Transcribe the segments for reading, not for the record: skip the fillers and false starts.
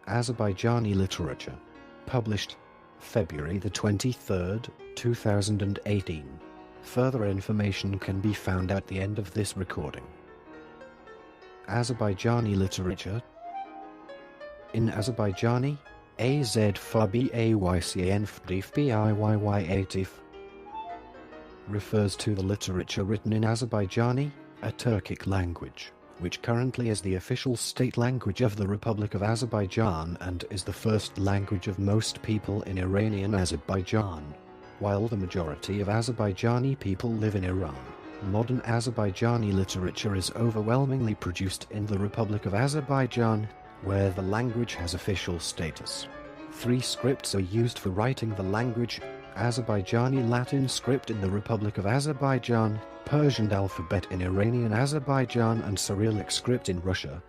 Azerbaijani Literature. Published February the 23rd, 2018. Further information can be found at the end of this recording. Azerbaijani Literature. In Azerbaijani, Azerbaycan refers to the literature written in Azerbaijani, a Turkic language, which currently is the official state language of the Republic of Azerbaijan and is the first language of most people in Iranian Azerbaijan. While the majority of Azerbaijani people live in Iran, modern Azerbaijani literature is overwhelmingly produced in the Republic of Azerbaijan, where the language has official status. 3 scripts are used for writing the language: Azerbaijani Latin script in the Republic of Azerbaijan, Persian alphabet in Iranian Azerbaijan, and Cyrillic script in Russia.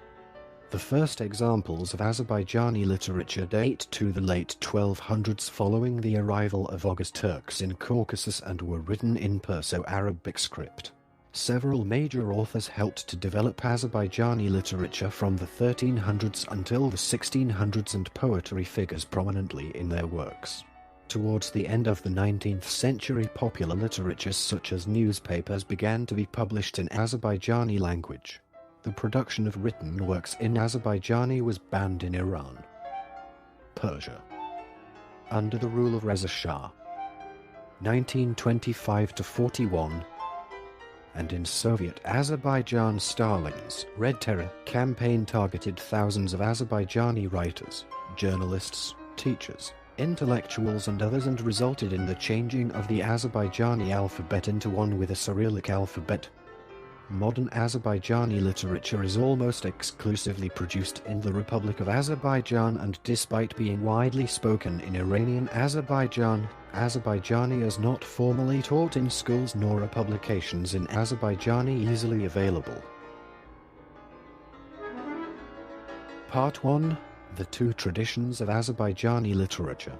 The first examples of Azerbaijani literature date to the late 1200s following the arrival of Oghuz Turks in Caucasus and were written in Perso-Arabic script. Several major authors helped to develop Azerbaijani literature from the 1300s until the 1600s, and poetry figures prominently in their works. Towards the end of the 19th century, popular literature such as newspapers began to be published in Azerbaijani language. The production of written works in Azerbaijani was banned in Iran. Persia. Under the rule of Reza Shah, 1925–41, and in Soviet Azerbaijan Stalin's Red Terror campaign targeted thousands of Azerbaijani writers, journalists, teachers, intellectuals and others, and resulted in the changing of the Azerbaijani alphabet into one with a Cyrillic alphabet. Modern Azerbaijani literature is almost exclusively produced in the Republic of Azerbaijan, and despite being widely spoken in Iranian Azerbaijan, Azerbaijani is not formally taught in schools nor are publications in Azerbaijani easily available. Part 1. The 2 traditions of Azerbaijani literature.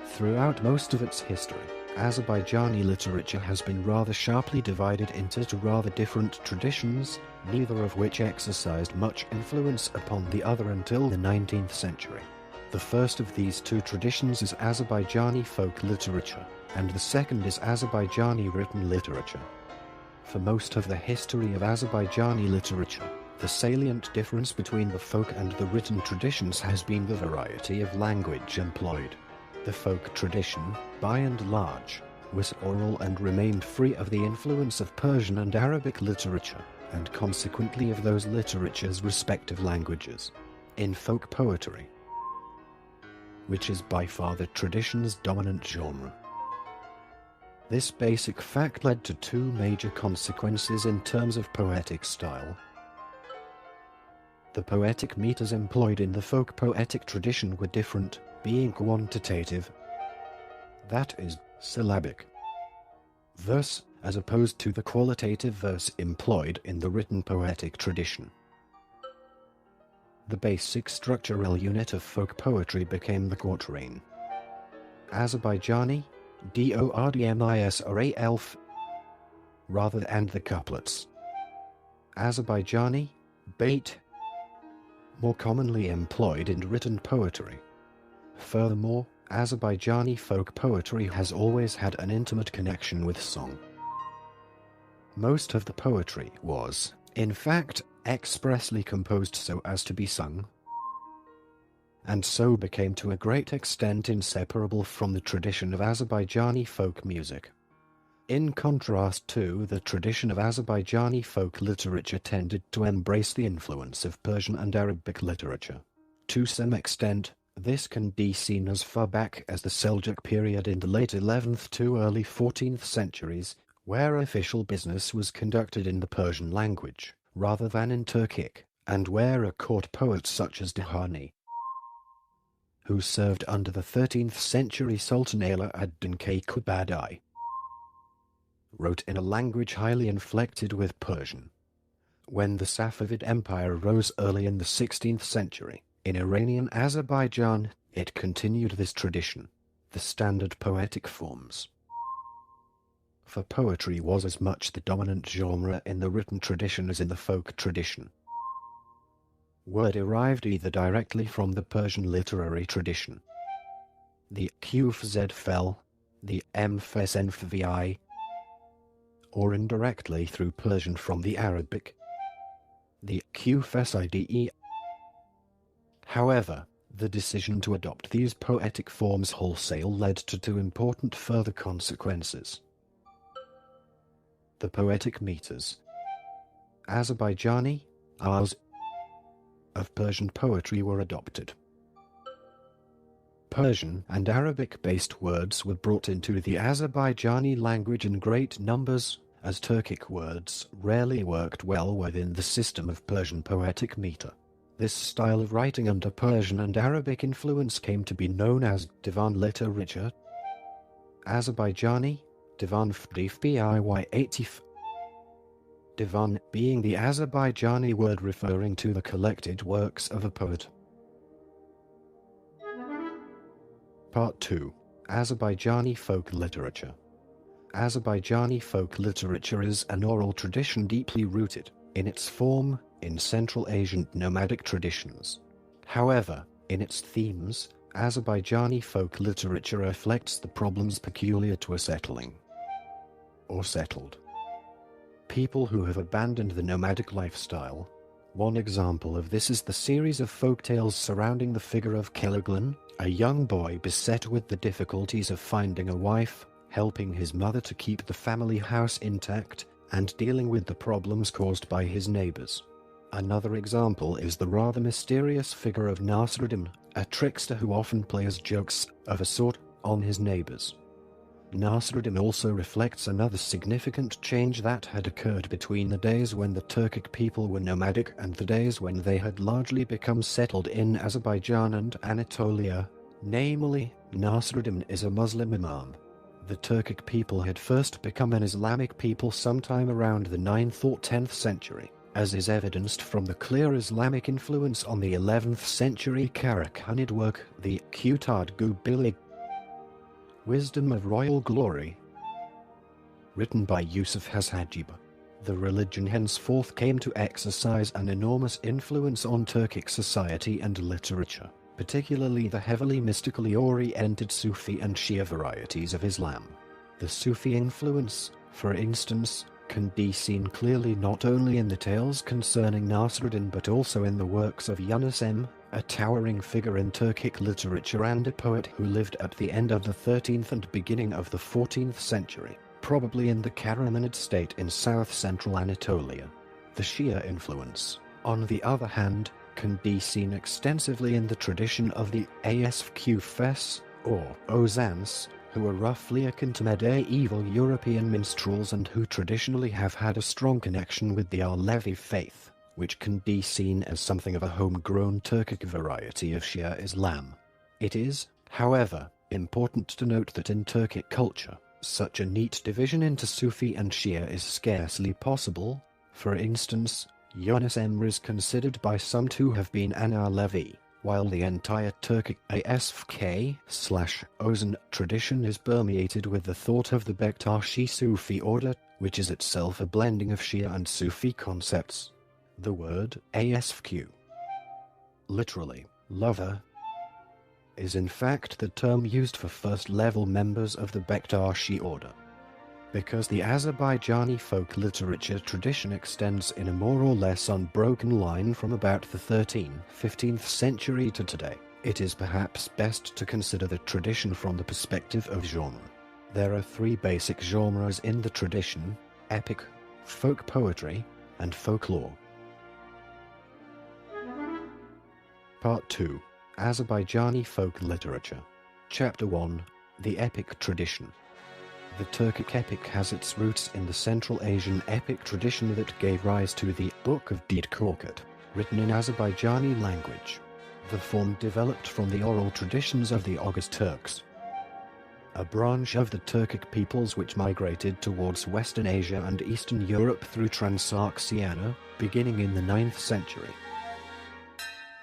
Throughout most of its history, Azerbaijani literature has been rather sharply divided into 2 rather different traditions, neither of which exercised much influence upon the other until the 19th century. The first of these 2 traditions is Azerbaijani folk literature, and the second is Azerbaijani written literature. For most of the history of Azerbaijani literature, the salient difference between the folk and the written traditions has been the variety of language employed. The folk tradition, by and large, was oral and remained free of the influence of Persian and Arabic literature, and consequently of those literatures' respective languages. In folk poetry, which is by far the tradition's dominant genre, this basic fact led to 2 major consequences in terms of poetic style. The poetic meters employed in the folk poetic tradition were different, being quantitative, that is, syllabic verse, as opposed to the qualitative verse employed in the written poetic tradition. The basic structural unit of folk poetry became the quatrain. Azerbaijani, Dordmisra rather, and the couplets. Azerbaijani, bait, more commonly employed in written poetry. Furthermore, Azerbaijani folk poetry has always had an intimate connection with song. Most of the poetry was, in fact, expressly composed so as to be sung, and so became to a great extent inseparable from the tradition of Azerbaijani folk music. In contrast to the tradition of Azerbaijani folk literature tended to embrace the influence of Persian and Arabic literature. To some extent, this can be seen as far back as the Seljuk period in the late 11th to early 14th centuries, where official business was conducted in the Persian language, rather than in Turkic, and where a court poet such as Dahani, who served under the 13th century Sultan Ala ad-Din Kaykubbadai, wrote in a language highly inflected with Persian. When the Safavid Empire rose early in the 16th century, in Iranian Azerbaijan, it continued this tradition. The standard poetic forms for poetry was as much the dominant genre in the written tradition as in the folk tradition. were derived either directly from the Persian literary tradition, the Qfzfel, the Mfsnfvi, or indirectly through Persian from the Arabic, the Qfside. However, the decision to adopt these poetic forms wholesale led to two important further consequences. The poetic meters, Azerbaijani, Az, of Persian poetry were adopted. Persian and Arabic-based words were brought into the Azerbaijani language in great numbers, as Turkic words rarely worked well within the system of Persian poetic meter. This style of writing under Persian and Arabic influence came to be known as divan literature, Azerbaijani, divan fdf, divan being the Azerbaijani word referring to the collected works of a poet. Part 2. Azerbaijani folk literature. Azerbaijani folk literature is an oral tradition deeply rooted, in its form, in Central Asian nomadic traditions. However, in its themes, Azerbaijani folk literature reflects the problems peculiar to a settling or settled people who have abandoned the nomadic lifestyle. One example of this is the series of folktales surrounding the figure of Keleglan, a young boy beset with the difficulties of finding a wife, helping his mother to keep the family house intact, and dealing with the problems caused by his neighbors. Another example is the rather mysterious figure of Nasruddin, a trickster who often plays jokes, of a sort, on his neighbors. Nasruddin also reflects another significant change that had occurred between the days when the Turkic people were nomadic and the days when they had largely become settled in Azerbaijan and Anatolia. Namely, Nasruddin is a Muslim imam. The Turkic people had first become an Islamic people sometime around the 9th or 10th century, as is evidenced from the clear Islamic influence on the 11th century Karakhanid work, the Qutad Gubilig, Wisdom of Royal Glory, written by Yusuf Hashajiba. The religion henceforth came to exercise an enormous influence on Turkic society and literature, particularly the heavily mystically oriented Sufi and Shia varieties of Islam. The Sufi influence, for instance, can be seen clearly not only in the tales concerning Nasruddin but also in the works of Yunus M., a towering figure in Turkic literature and a poet who lived at the end of the 13th and beginning of the 14th century, probably in the Karamanid state in south-central Anatolia. The Shia influence, on the other hand, can be seen extensively in the tradition of the Asfqfes, or Ozans, who are roughly akin to medieval European minstrels and who traditionally have had a strong connection with the Alevi faith, which can be seen as something of a homegrown Turkic variety of Shia Islam. It is, however, important to note that in Turkic culture, such a neat division into Sufi and Shia is scarcely possible. For instance, Yunus Emre is considered by some to have been an Alevi, while the entire Turkic Asfk/Ozan tradition is permeated with the thought of the Bektashi Sufi order, which is itself a blending of Shia and Sufi concepts. The word Asfq, literally, lover, is in fact the term used for first-level members of the Bektashi order. Because the Azerbaijani folk literature tradition extends in a more or less unbroken line from about the 13th-15th century to today, it is perhaps best to consider the tradition from the perspective of genre. There are three basic genres in the tradition: epic, folk poetry, and folklore. Part 2. Azerbaijani folk literature. Chapter 1. The epic tradition. The Turkic epic has its roots in the Central Asian epic tradition that gave rise to the Book of Korkut, written in Azerbaijani language. The form developed from the oral traditions of the Oghuz Turks, a branch of the Turkic peoples which migrated towards Western Asia and Eastern Europe through Transoxiana, beginning in the 9th century.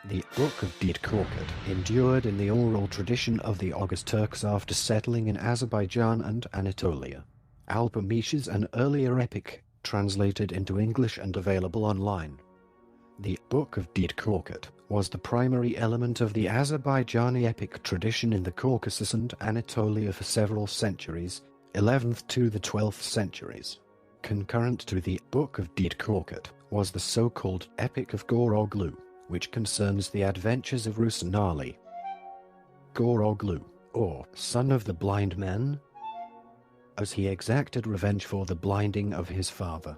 The Book of Korkut endured in the oral tradition of the Oghuz Turks after settling in Azerbaijan and Anatolia. Alpamish is an earlier epic, translated into English and available online. The Book of Detachment was the primary element of the Azerbaijani epic tradition in the Caucasus and Anatolia for several centuries, 11th to the 12th centuries. Concurrent to the Book of Detachment was the so-called Epic of Goroglu, which concerns the adventures of Rusan Ali. Goroglu, or son of the blind man, as he exacted revenge for the blinding of his father.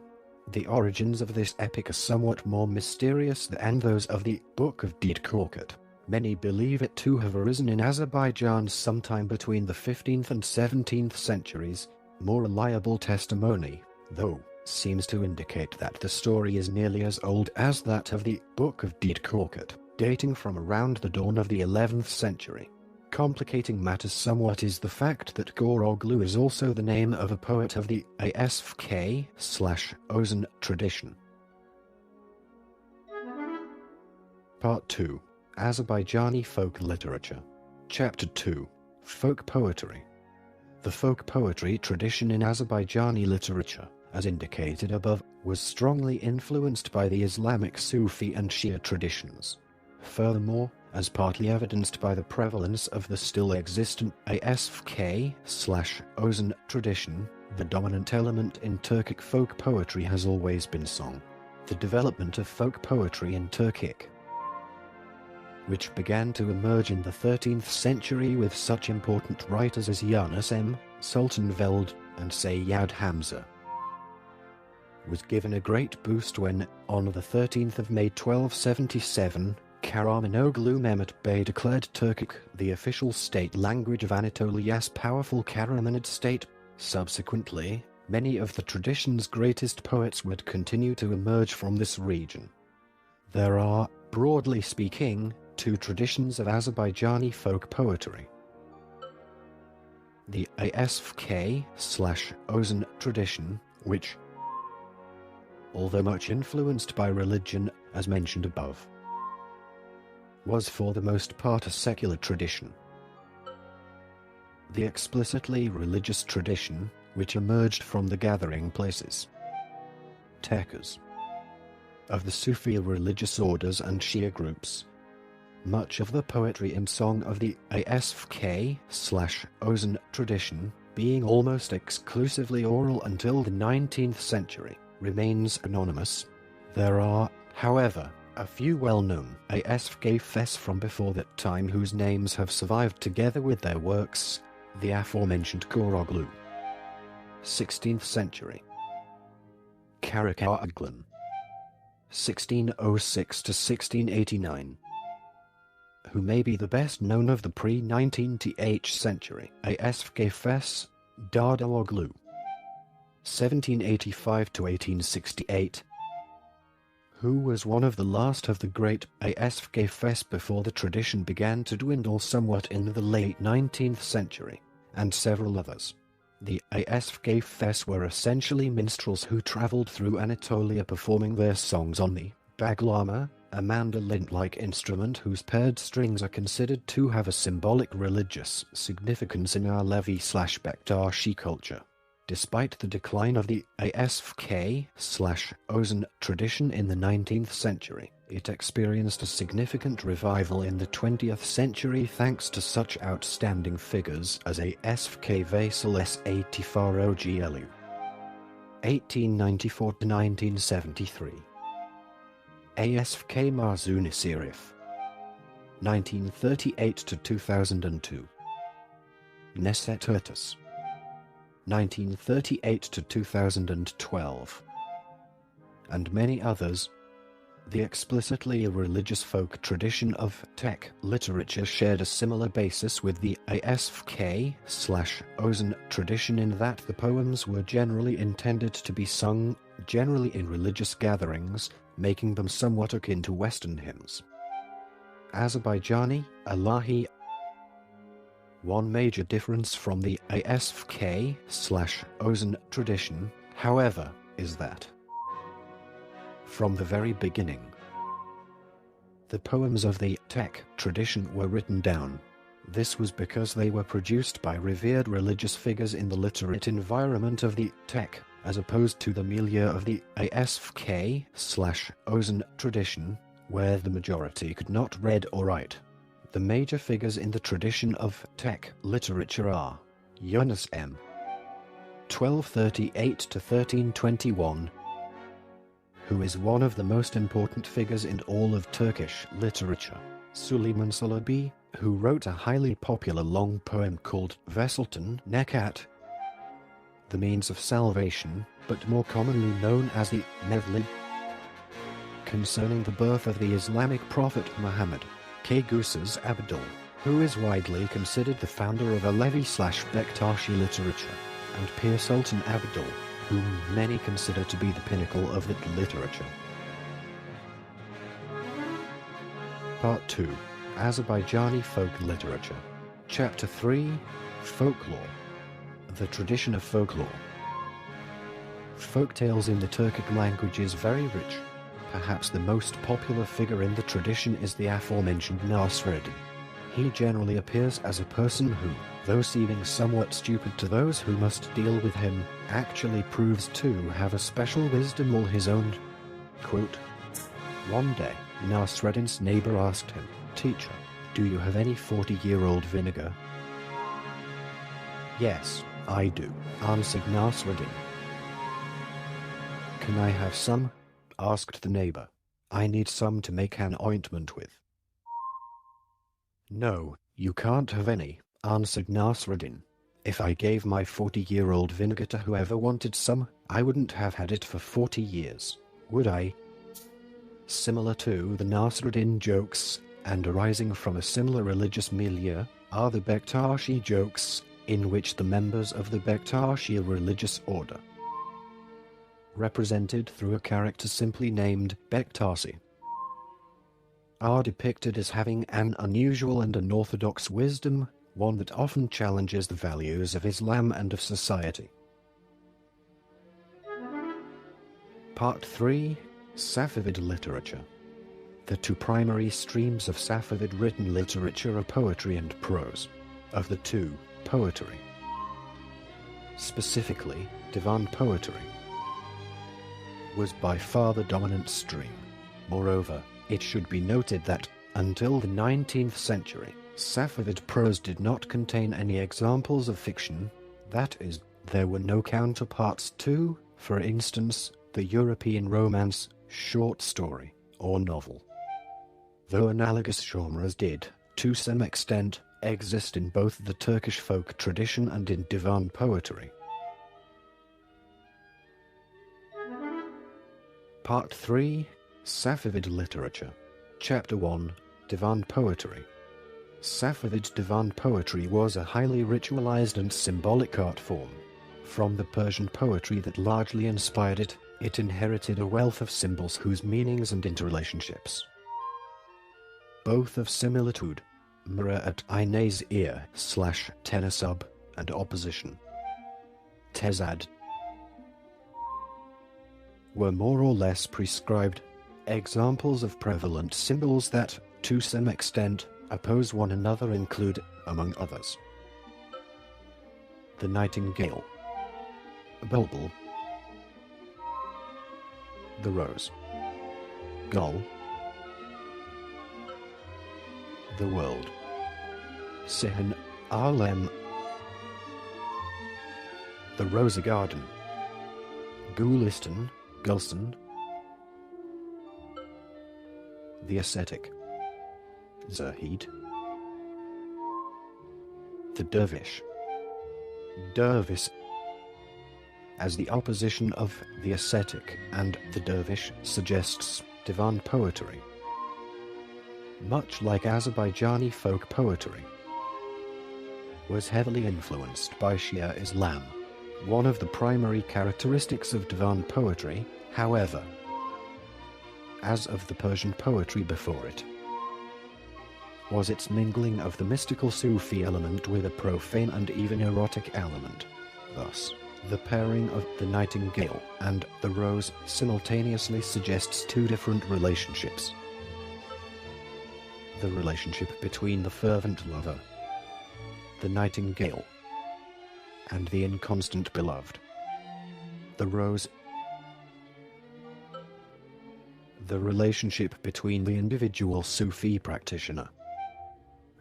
The origins of this epic are somewhat more mysterious than those of the Book of Detachment. Many believe it to have arisen in Azerbaijan sometime between the 15th and 17th centuries. More reliable testimony, though, seems to indicate that the story is nearly as old as that of the Book of Detachment, dating from around the dawn of the 11th century. Complicating matters somewhat is the fact that Goroglu is also the name of a poet of the Azk/Ozan tradition. Part 2. Azerbaijani Folk Literature. Chapter 2. Folk Poetry. The folk poetry tradition in Azerbaijani literature, as indicated above, was strongly influenced by the Islamic Sufi and Shia traditions. Furthermore, as partly evidenced by the prevalence of the still existent Azk/Ozan tradition, the dominant element in Turkic folk poetry has always been song. The development of folk poetry in Turkic, which began to emerge in the 13th century with such important writers as Yunus M., Sultan Veld, and Sayyad Hamza, was given a great boost when, on the 13th of May 1277, Karamanoglu Mehmet Bey declared Turkic the official state language of Anatolia's powerful Karamanid state. Subsequently, many of the tradition's greatest poets would continue to emerge from this region. There are, broadly speaking, two traditions of Azerbaijani folk poetry. The Azk/Ozan tradition, which, although much influenced by religion, as mentioned above, was for the most part a secular tradition. The explicitly religious tradition, which emerged from the gathering places, tekas, of the Sufi religious orders and Shia groups. Much of the poetry and song of the Azk/Ozan tradition, being almost exclusively oral until the 19th century, remains anonymous. There are, however, a few well-known Azk from before that time whose names have survived together with their works. The aforementioned Goroglu, 16th century; Karacaaglan, 1606 to 1689, who may be the best known of the pre-19th century Azk. Dardaroglu, 1785 to 1868, who was one of the last of the great Azk before the tradition began to dwindle somewhat in the late 19th century, and several others. The Azk were essentially minstrels who traveled through Anatolia performing their songs on the baglama, a mandolin-like instrument whose paired strings are considered to have a symbolic religious significance in Alevi/Bektashi culture. Despite the decline of the Azk/Ozan tradition in the 19th century, it experienced a significant revival in the 20th century thanks to such outstanding figures as Azk Vasil Satifar 1894 to 1973, Azk Marzuni Sirif, 1938 to 2002, Neset Urtus, 1938 to 2012, and many others. The explicitly religious folk tradition of Turkic literature shared a similar basis with the Azk/Ozan tradition in that the poems were generally intended to be sung, generally in religious gatherings, making them somewhat akin to Western hymns. Azerbaijani, Allahi. One major difference from the Azk/Ozan tradition, however, is that from the very beginning, the poems of the Turkic tradition were written down. This was because they were produced by revered religious figures in the literate environment of the Turkic, as opposed to the milieu of the ASFK/Ozen tradition, where the majority could not read or write. The major figures in the tradition of Turkic literature are Yunus M. 1238 to 1321, who is one of the most important figures in all of Turkish literature. Süleyman Çelebi, who wrote a highly popular long poem called Vesultan Necat, the means of salvation, but more commonly known as the Mevlid, concerning the birth of the Islamic prophet Muhammad. Kaygus Abdul, who is widely considered the founder of Alevi/Bektashi literature, and Pir Sultan Abdul, whom many consider to be the pinnacle of that literature. Part 2. Azerbaijani Folk Literature. Chapter 3. Folklore. The tradition of folklore. Folktales in the Turkic language is very rich. Perhaps the most popular figure in the tradition is the aforementioned Nasreddin. He generally appears as a person who, though seeming somewhat stupid to those who must deal with him, actually proves to have a special wisdom all his own. Quote, one day, Nasreddin's neighbor asked him, "Teacher, do you have any 40-year-old vinegar?" "Yes, I do," answered Nasreddin. "Can I have some?" asked the neighbor. "I need some to make an ointment with." "No, you can't have any," answered Nasreddin. "If I gave my 40-year-old vinegar to whoever wanted some, I wouldn't have had it for 40 years, would I?" Similar to the Nasreddin jokes, and arising from a similar religious milieu, are the Bektashi jokes, in which the members of the Bektashi religious order, represented through a character simply named Bektasi, are depicted as having an unusual and unorthodox wisdom, one that often challenges the values of Islam and of society. Part 3. Safavid literature. The two primary streams of Safavid written literature are poetry and prose. Of the two, poetry, specifically divan poetry, was by far the dominant stream. Moreover, it should be noted that, until the 19th century, Safavid prose did not contain any examples of fiction, that is, there were no counterparts to, for instance, the European romance, short story, or novel. Though analogous genres did, to some extent, exist in both the Turkish folk tradition and in divan poetry. Part 3. Safavid literature. Chapter 1. Divan poetry. Safavid divan poetry was a highly ritualized and symbolic art form. From the Persian poetry that largely inspired it, it inherited a wealth of symbols whose meanings and interrelationships, both of similitude, Mura'at Aynez ear / tenasub, and opposition, Tezad, were more or less prescribed. Examples of prevalent symbols that, to some extent, oppose one another include, among others, the nightingale, bulbul, the rose, gull, the world, Sihan Alem, the Rosa Garden, Gulistan, Gulstan, the ascetic, Zahid, the dervish, Dervis, as the opposition of the ascetic and the dervish suggests divan poetry, much like Azerbaijani folk poetry, was heavily influenced by Shia Islam. One of the primary characteristics of divan poetry, however, as of the Persian poetry before it, was its mingling of the mystical Sufi element with a profane and even erotic element. Thus, the pairing of the nightingale and the rose simultaneously suggests two different relationships. The relationship between the fervent lover, the nightingale, and the inconstant beloved, the rose. The relationship between the individual Sufi practitioner,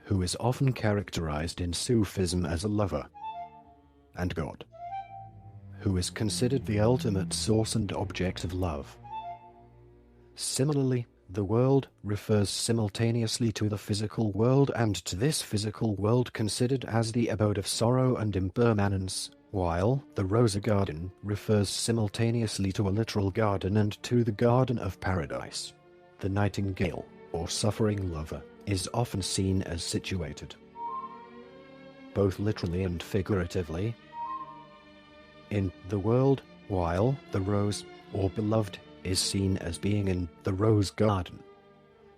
who is often characterized in Sufism as a lover, and God, who is considered the ultimate source and object of love. Similarly, the world refers simultaneously to the physical world and to this physical world considered as the abode of sorrow and impermanence, while the rose garden refers simultaneously to a literal garden and to the garden of paradise. The nightingale, or suffering lover, is often seen as situated, both literally and figuratively, in the world, while the rose, or beloved, is seen as being in the rose garden.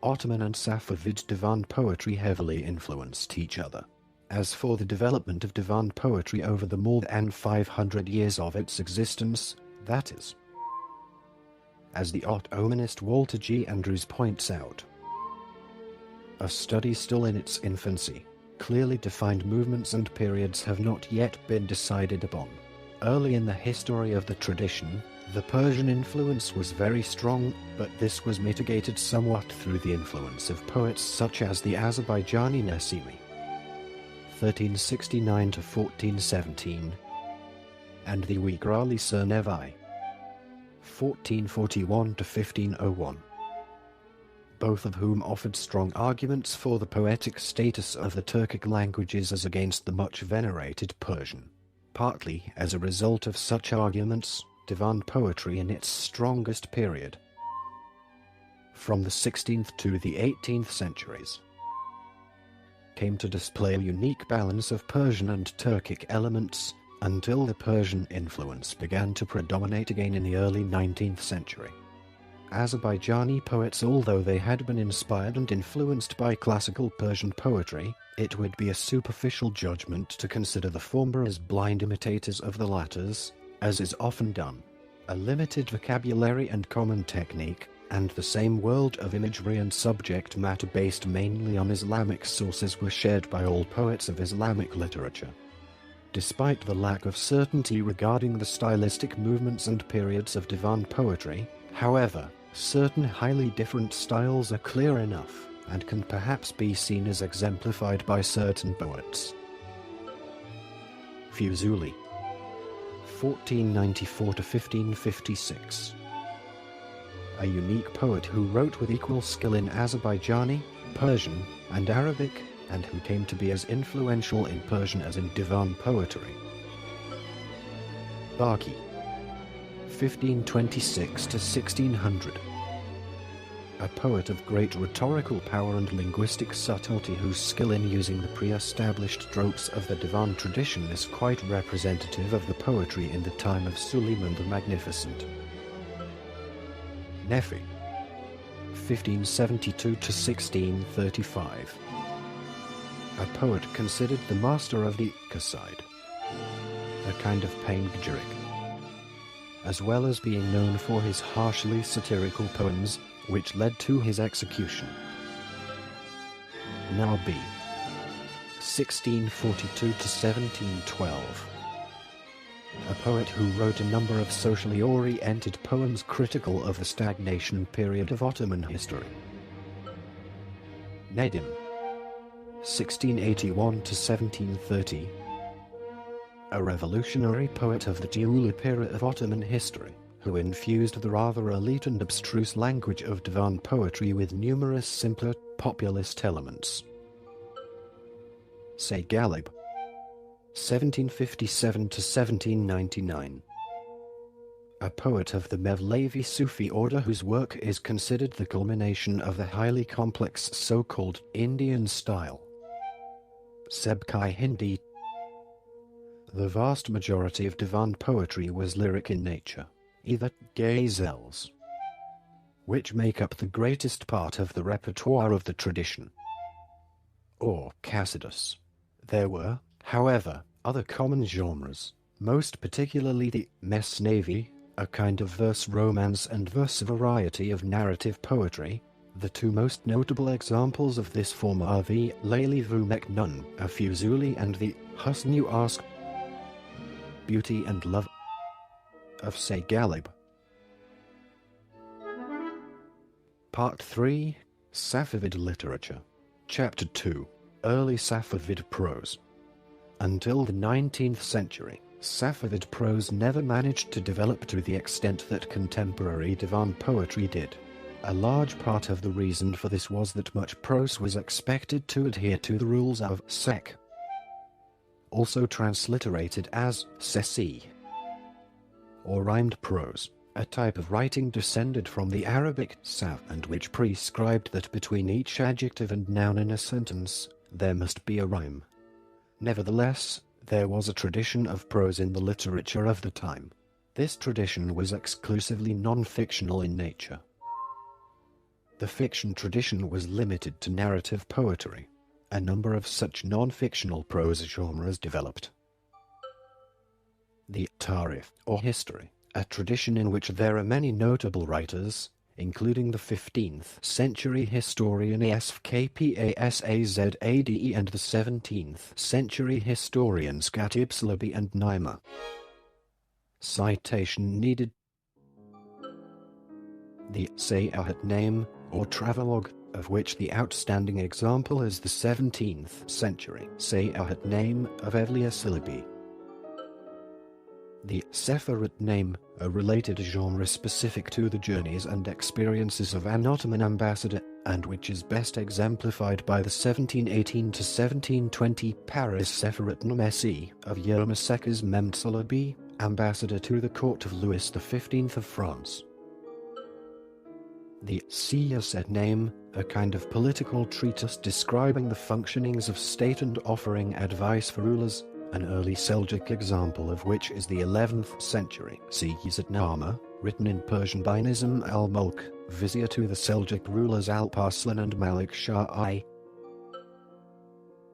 Ottoman and Safavid divan poetry heavily influenced each other. As for the development of divan poetry over the more than 500 years of its existence, that is, as the Ottomanist Walter G. Andrews points out, a study still in its infancy, clearly defined movements and periods have not yet been decided upon. Early in the history of the tradition, the Persian influence was very strong, but this was mitigated somewhat through the influence of poets such as the Azerbaijani Nesimi, 1369 to 1417, and the Uyghurali Surnevi, 1441 to 1501, both of whom offered strong arguments for the poetic status of the Turkic languages as against the much venerated Persian. Partly as a result of such arguments, divan poetry in its strongest period, from the 16th to the 18th centuries, came to display a unique balance of Persian and Turkic elements, until the Persian influence began to predominate again in the early 19th century. Azerbaijani poets, although they had been inspired and influenced by classical Persian poetry, it would be a superficial judgment to consider the former as blind imitators of the latter, as is often done. A limited vocabulary and common technique, and the same world of imagery and subject matter based mainly on Islamic sources were shared by all poets of Islamic literature. Despite the lack of certainty regarding the stylistic movements and periods of divan poetry, however, certain highly different styles are clear enough, and can perhaps be seen as exemplified by certain poets. Fuzuli, 1494 to 1556. A unique poet who wrote with equal skill in Azerbaijani, Persian, and Arabic, and who came to be as influential in Persian as in divan poetry. Baki, 1526 to 1600. A poet of great rhetorical power and linguistic subtlety whose skill in using the pre-established tropes of the divan tradition is quite representative of the poetry in the time of Suleiman the Magnificent. Nefi, 1572 to 1635. A poet considered the master of the qaside, a kind of panegyric, as well as being known for his harshly satirical poems, which led to his execution. Nabi, 1642 to 1712. A poet who wrote a number of socially oriented poems critical of the stagnation period of Ottoman history. Nedim, 1681 to 1730. A revolutionary poet of the Geula era of Ottoman history, who infused the rather elite and abstruse language of divan poetry with numerous simpler, populist elements. Said Ghalib, 1757 to 1799. A poet of the Mevlevi Sufi order whose work is considered the culmination of the highly complex so-called Indian style. Sebkai Hindi. The vast majority of divan poetry was lyric in nature, either ghazals, which make up the greatest part of the repertoire of the tradition, or qasidas. There were, however, other common genres, most particularly the mesnevi, a kind of verse romance, and verse variety of narrative poetry. The two most notable examples of this form are the Layli vu Meknun, a Fuzuli, and the Husnu Ask, Beauty and Love, of Saygalib. Part 3, Safavid Literature. Chapter 2, Early Safavid Prose. Until the 19th century, Safavid prose never managed to develop to the extent that contemporary divan poetry did. A large part of the reason for this was that much prose was expected to adhere to the rules of sek, also transliterated as sesi, or rhymed prose, a type of writing descended from the Arabic saf and which prescribed that between each adjective and noun in a sentence, there must be a rhyme. Nevertheless, there was a tradition of prose in the literature of the time. This tradition was exclusively non-fictional in nature. The fiction tradition was limited to narrative poetry. A number of such non-fictional prose genres developed. The Tarif, or history, a tradition in which there are many notable writers, including the 15th century historian Asfkpasazade and the 17th century historians Katibslabi and Naima. Citation needed. The Sayahat name, or travelogue, of which the outstanding example is the 17th century Sayahat name of Evliya Çelebi. The Seferat name, a related genre specific to the journeys and experiences of an Ottoman ambassador, and which is best exemplified by the 1718 to 1720 Paris Seferat Nemesi of Yermasekas Mehmed Çelebi, ambassador to the court of Louis XV of France. The Siyaset name, a kind of political treatise describing the functionings of state and offering advice for rulers, an early Seljuk example of which is the 11th century Siyasatnama, written in Persian by Nizam al-Mulk, vizier to the Seljuk rulers Alparslan and Malik Shah I.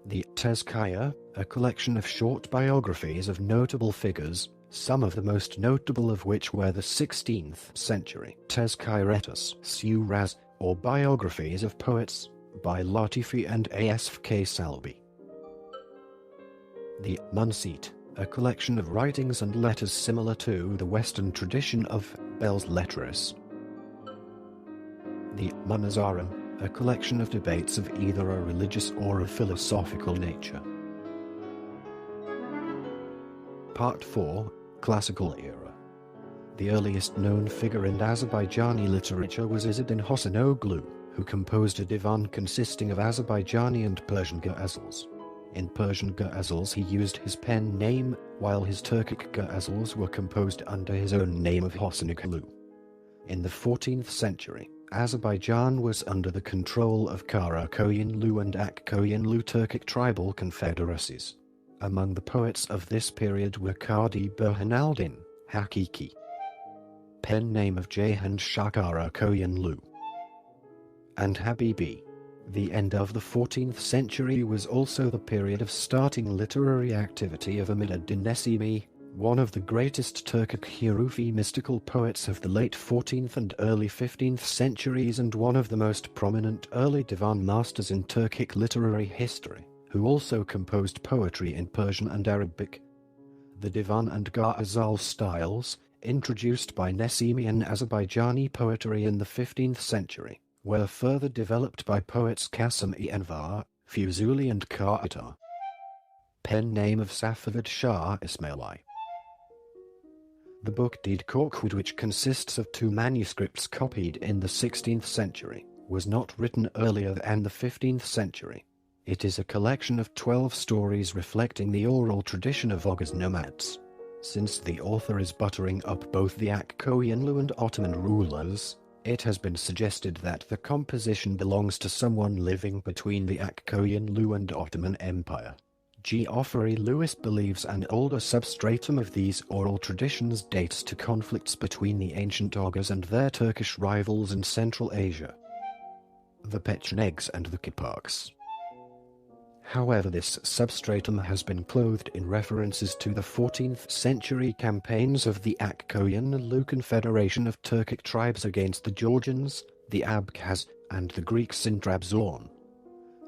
The Tezkaya, a collection of short biographies of notable figures, some of the most notable of which were the 16th century Tezkiretus Suraz, or biographies of poets, by Latifi and Asfk Salbi. The Munsit, a collection of writings and letters similar to the Western tradition of Belles Lettres. The Munazarim, a collection of debates of either a religious or a philosophical nature. Part 4, Classical Era. The earliest known figure in Azerbaijani literature was Izzeddin Hoseynoglu, who composed a divan consisting of Azerbaijani and Persian ghazals. In Persian ghazals he used his pen name, while his Turkic ghazals were composed under his own name of Hoseynoglu. In the 14th century, Azerbaijan was under the control of Karakoyunlu and Akkoyunlu Turkic tribal confederacies. Among the poets of this period were Kadi Burhanaldin, Hakiki, pen name of Jahan Shah Karakoyunlu, and Habibi. The end of the 14th century was also the period of starting literary activity of Amid ad-Din Nesimi, one of the greatest Turkic Hurufi mystical poets of the late 14th and early 15th centuries and one of the most prominent early divan masters in Turkic literary history, who also composed poetry in Persian and Arabic. The divan and ghazal styles, introduced by Nesimi and Azerbaijani poetry in the 15th century, were further developed by poets Kasım-i Envar, Fuzuli and Ka'atar, pen name of Safavid Shah Ismaili. The book Dede Korkut, which consists of 2 manuscripts copied in the 16th century, was not written earlier than the 15th century. It is a collection of 12 stories reflecting the oral tradition of Oghuz nomads. Since the author is buttering up both the Akkoyunlu and Ottoman rulers, it has been suggested that the composition belongs to someone living between the Akkoyunlu and Ottoman Empire. Geoffrey Lewis believes an older substratum of these oral traditions dates to conflicts between the ancient Oghuz and their Turkish rivals in Central Asia, the Pechenegs and the Kipchaks. However, this substratum has been clothed in references to the 14th century campaigns of the Akkoyunlu Confederation of Turkic tribes against the Georgians, the Abkhaz, and the Greeks in Trabzon.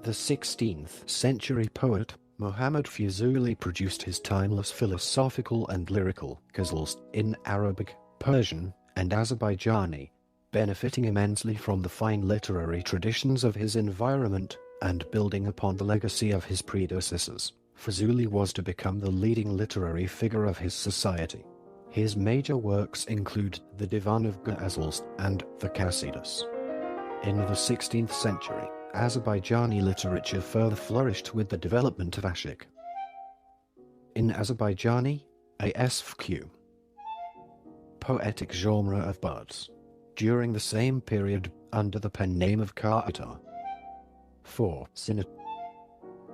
The 16th century poet, Muhammad Fuzuli produced his timeless philosophical and lyrical ghazals in Arabic, Persian, and Azerbaijani, benefiting immensely from the fine literary traditions of his environment and building upon the legacy of his predecessors. Fuzuli was to become the leading literary figure of his society. His major works include the Divan of Ghazals and the Qasidas. In the 16th century, Azerbaijani literature further flourished with the development of ashik. In Azerbaijani, ASFQ, poetic genre of bards, during the same period, under the pen name of Ka'atar. 4.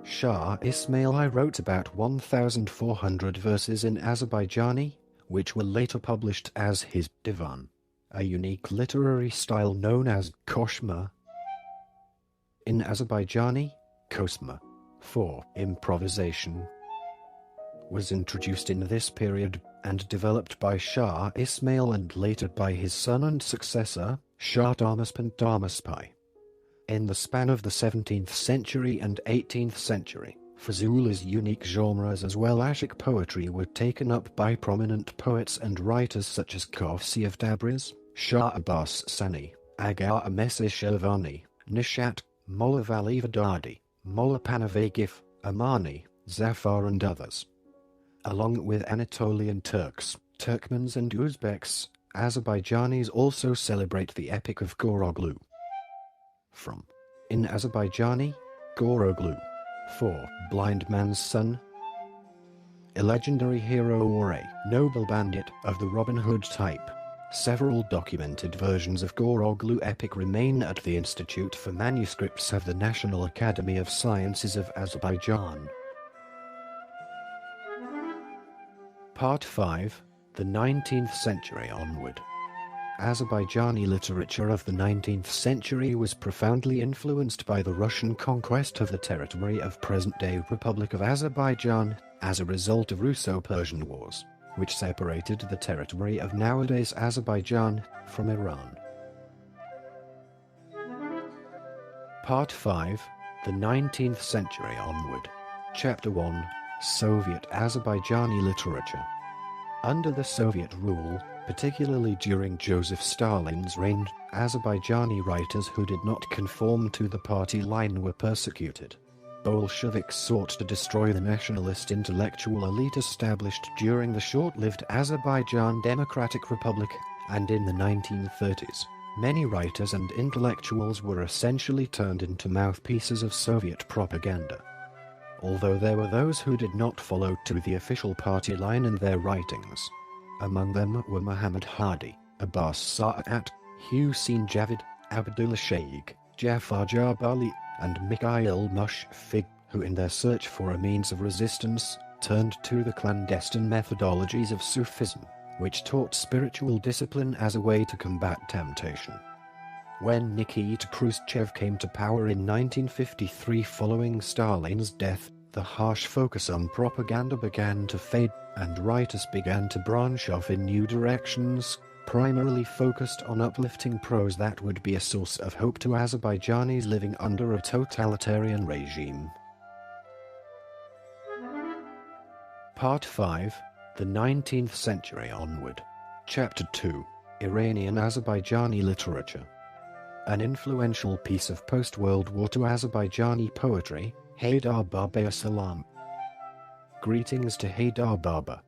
Shah Ismail I wrote about 1,400 verses in Azerbaijani, which were later published as his Divan, a unique literary style known as Koshma. In Azerbaijani, Kosma, 4. Improvisation, was introduced in this period and developed by Shah Ismail and later by his son and successor, Shah Damaspan Damaspai. In the span of the 17th century and 18th century, Fuzuli's unique genres as well as ashik poetry were taken up by prominent poets and writers such as Kafsi of Tabriz, Shah Abbas Sani, Agar Mesih Shervani, Nishat, Molla Vali Vidadi, Molla Panavagif, Amani, Zafar and others. Along with Anatolian Turks, Turkmens and Uzbeks, Azerbaijanis also celebrate the epic of Goroglu. From in Azerbaijani, Goroglu, 4. Blind man's son, a legendary hero or a noble bandit of the Robin Hood type. Several documented versions of Goroglu epic remain at the Institute for Manuscripts of the National Academy of Sciences of Azerbaijan. Part 5. The 19th century onward. Azerbaijani literature of the 19th century was profoundly influenced by the Russian conquest of the territory of present-day Republic of Azerbaijan as a result of Russo-Persian Wars, which separated the territory of nowadays Azerbaijan from Iran. Part 5. The 19th century onward. Chapter 1. Soviet Azerbaijani literature. Under the Soviet rule, particularly during Joseph Stalin's reign, Azerbaijani writers who did not conform to the party line were persecuted. Bolsheviks sought to destroy the nationalist intellectual elite established during the short-lived Azerbaijan Democratic Republic, and in the 1930s, many writers and intellectuals were essentially turned into mouthpieces of Soviet propaganda. Although there were those who did not follow to the official party line in their writings. Among them were Muhammad Hadi, Abbas Sa'at, Hussein Javid, Abdullah Sheikh, Jafar Jabali, and Mikhail Mushfig, who in their search for a means of resistance, turned to the clandestine methodologies of Sufism, which taught spiritual discipline as a way to combat temptation. When Nikita Khrushchev came to power in 1953 following Stalin's death, the harsh focus on propaganda began to fade, and writers began to branch off in new directions, primarily focused on uplifting prose that would be a source of hope to Azerbaijanis living under a totalitarian regime. Part 5. The 19th century onward. Chapter 2. Iranian Azerbaijani literature. An influential piece of post-World War II Azerbaijani poetry, Haydar Baba Salam. Greetings to Haydar Baba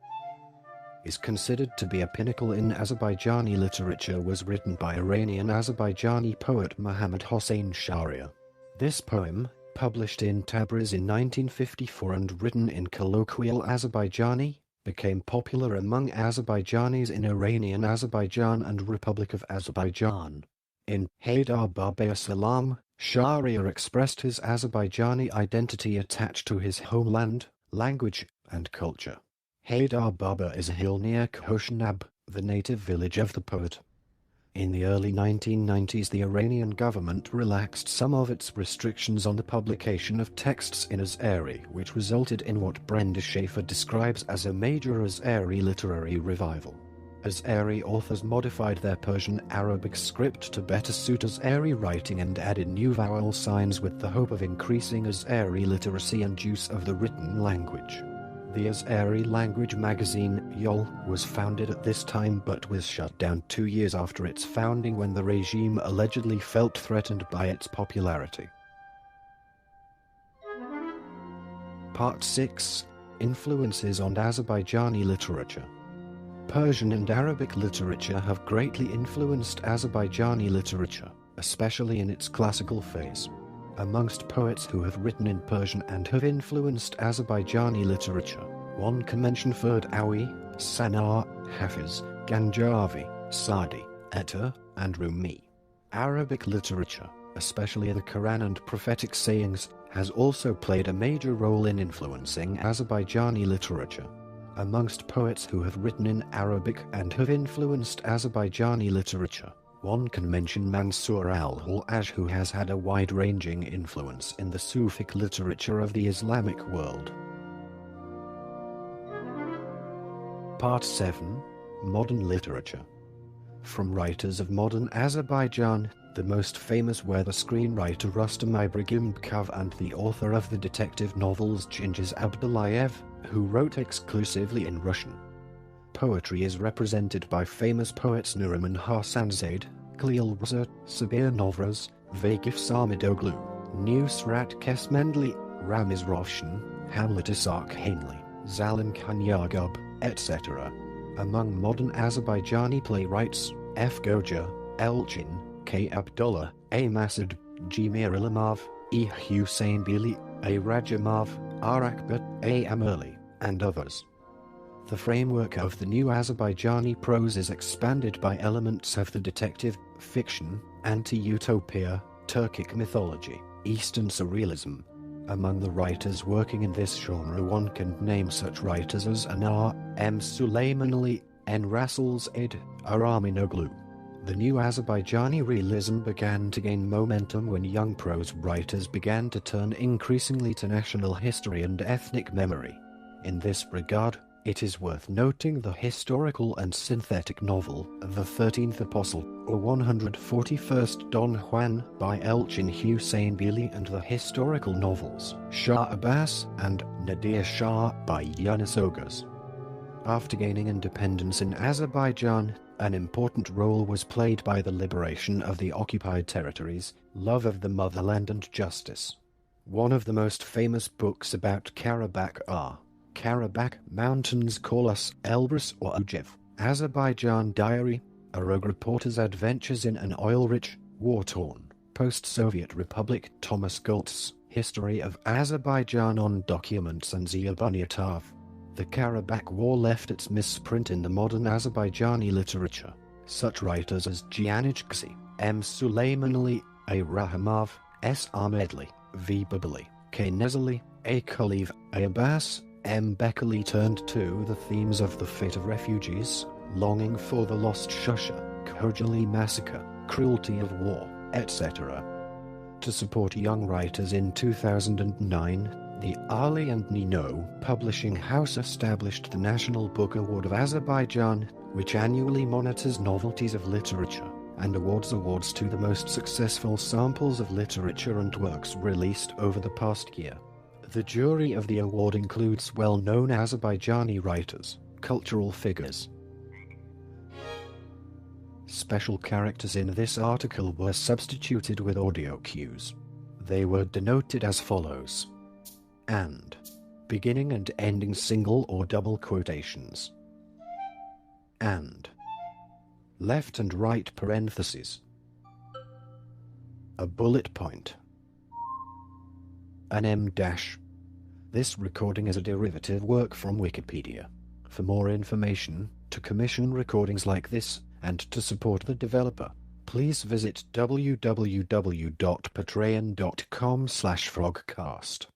is considered to be a pinnacle in Azerbaijani literature, was written by Iranian Azerbaijani poet Muhammad Hossein Shahriar. This poem, published in Tabriz in 1954 and written in colloquial Azerbaijani, became popular among Azerbaijanis in Iranian Azerbaijan and Republic of Azerbaijan. In Haydar Baba Salam, Shahriar expressed his Azerbaijani identity attached to his homeland, language, and culture. Haydar Baba is a hill near Koshnab, the native village of the poet. In the early 1990s, the Iranian government relaxed some of its restrictions on the publication of texts in Azeri, which resulted in what Brenda Schaefer describes as a major Azeri literary revival. Azeri authors modified their Persian-Arabic script to better suit Azeri writing and added new vowel signs with the hope of increasing Azeri literacy and use of the written language. The Azeri language magazine, Yol, was founded at this time but was shut down 2 years after its founding when the regime allegedly felt threatened by its popularity. Part 6. Influences on Azerbaijani literature. Persian and Arabic literature have greatly influenced Azerbaijani literature, especially in its classical phase. Amongst poets who have written in Persian and have influenced Azerbaijani literature, one can mention Ferdawi, Sanar, Hafiz, Ganjavi, Sadi, Etta, and Rumi. Arabic literature, especially the Quran and prophetic sayings, has also played a major role in influencing Azerbaijani literature. Amongst poets who have written in Arabic and have influenced Azerbaijani literature, one can mention Mansur al-Hallaj, who has had a wide-ranging influence in the Sufic literature of the Islamic world. Part 7. Modern literature. From writers of modern Azerbaijan, the most famous were the screenwriter Rustam Ibragimbekov and the author of the detective novels Chingiz Abdullayev, who wrote exclusively in Russian. Poetry is represented by famous poets Nuriman Hasanzade, Khalil Rza, Sabir Novroz, Vakif Samidoglu, Nusrat Kesmendli, Ramiz Roshan, Hamlet Isaac Hanley, Zalim Kanyagub, etc. Among modern Azerbaijani playwrights, F. Goja, Elchin, K. Abdullah, A. Masud, G. Mirilimov, E. Hussein Bili, A. Rajamov, R. Akbar, A. Amerli, and others. The framework of the new Azerbaijani prose is expanded by elements of the detective, fiction, anti-utopia, Turkic mythology, Eastern surrealism. Among the writers working in this genre one can name such writers as Anar, M. Suleymanli, N. Rasulzade, Araminoglu. The new Azerbaijani realism began to gain momentum when young prose writers began to turn increasingly to national history and ethnic memory. In this regard, it is worth noting the historical and synthetic novel, The 13th Apostle, or 141st Don Juan by Elchin Hussein Bili, and the historical novels, Shah Abbas and Nadir Shah by Yunus Oguz. After gaining independence in Azerbaijan, an important role was played by the liberation of the occupied territories, love of the motherland and justice. One of the most famous books about Karabakh are Karabakh Mountains Call Us, Elbrus or Ujev, Azerbaijan Diary, a rogue reporter's adventures in an oil-rich, war-torn, post-Soviet republic, Thomas Galt's History of Azerbaijan on Documents, and Zia Bunyatov. The Karabakh War left its misprint in the modern Azerbaijani literature. Such writers as Giannichkzi, M. Suleymanli, A. Rahimov, S. Ahmedli, V. Babali, K. Nezali, A. Khaliv, A. Abbas, M. Bekali turned to the themes of the fate of refugees, longing for the lost Shusha, Khojaly massacre, cruelty of war, etc. To support young writers in 2009, the Ali and Nino Publishing House established the National Book Award of Azerbaijan, which annually monitors novelties of literature and awards to the most successful samples of literature and works released over the past year. The jury of the award includes well-known Azerbaijani writers, cultural figures. Special characters in this article were substituted with audio cues. They were denoted as follows: and, beginning and ending single or double quotations, and, left and right parentheses, a bullet point, an M dash. This recording is a derivative work from Wikipedia. For more information, to commission recordings like this, and to support the developer, please visit www.patreon.com/frogcast.